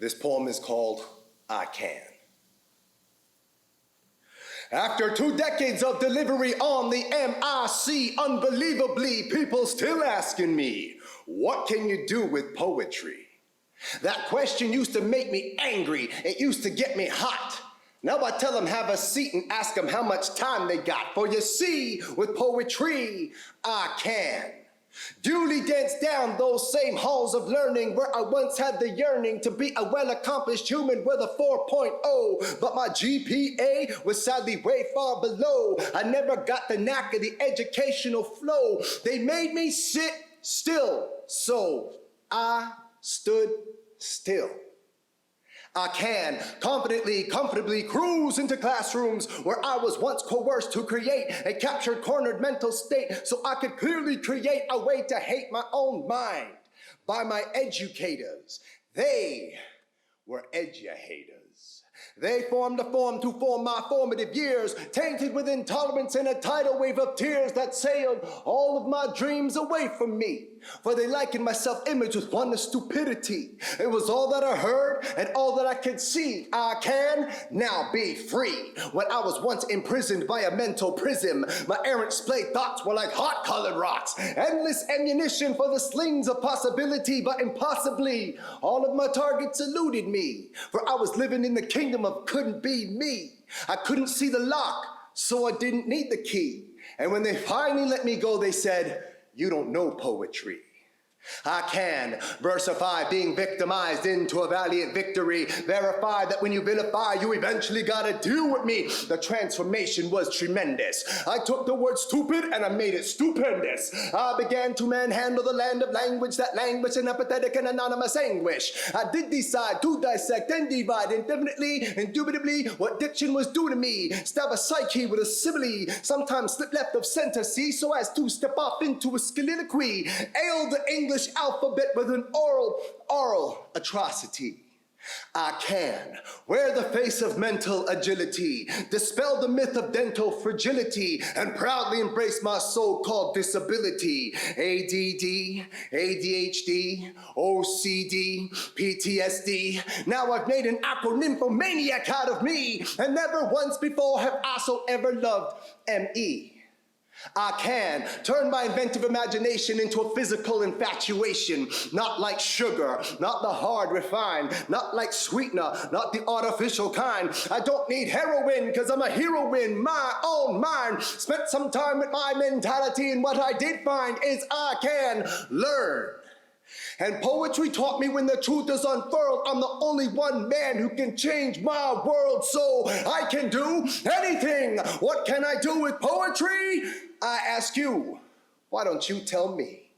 This poem is called I Can. After 2 decades of delivery on the MIC, unbelievably, people still asking me, what can you do with poetry? That question used to make me angry. It used to get me hot. Now I tell them have a seat and ask them how much time they got. For you see, with poetry, I can. Duly dance down those same halls of learning where I once had the yearning to be a well-accomplished human with a 4.0, but my GPA was sadly way far below. I never got the knack of the educational flow. They made me sit still, so I stood still. I can confidently, comfortably cruise into classrooms where I was once coerced to create a captured, cornered mental state so I could clearly create a way to hate my own mind by my educators. They were edu-haters. They formed a form to form my formative years, tainted with intolerance and a tidal wave of tears that sailed all of my dreams away from me. For they likened my self-image with one of stupidity. It was all that I heard and all that I could see. I can now be free. When I was once imprisoned by a mental prism, my errant splay thoughts were like hot colored rocks. Endless ammunition for the slings of possibility, but impossibly, all of my targets eluded me. For I was living in the kingdom of couldn't be me. I couldn't see the lock, so I didn't need the key. And when they finally let me go, they said, "You don't know poetry." I can versify being victimized into a valiant victory. Verify that when you vilify, you eventually gotta deal with me. The transformation was tremendous. I took the word stupid and I made it stupendous. I began to manhandle the land of language, that language in apathetic and anonymous anguish. I did decide to dissect and divide indefinitely, indubitably, what diction was due to me. Stab a psyche with a simile, sometimes slip left of center, see, so as to step off into a soliloquy. Ale the English alphabet with an oral atrocity. I can wear the face of mental agility, dispel the myth of dental fragility, and proudly embrace my so-called disability. ADD, ADHD, OCD, PTSD. Now I've made an acronymphomaniac out of me, and never once before have I so ever loved ME. I can turn my inventive imagination into a physical infatuation, not like sugar, not the hard refined, not like sweetener, not the artificial kind. I don't need heroin because I'm a heroine, my own mind. Spent some time with my mentality, and what I did find is I can learn. And poetry taught me when the truth is unfurled, I'm the only one man who can change my world, so I can do anything. What can I do with poetry? I ask you, why don't you tell me?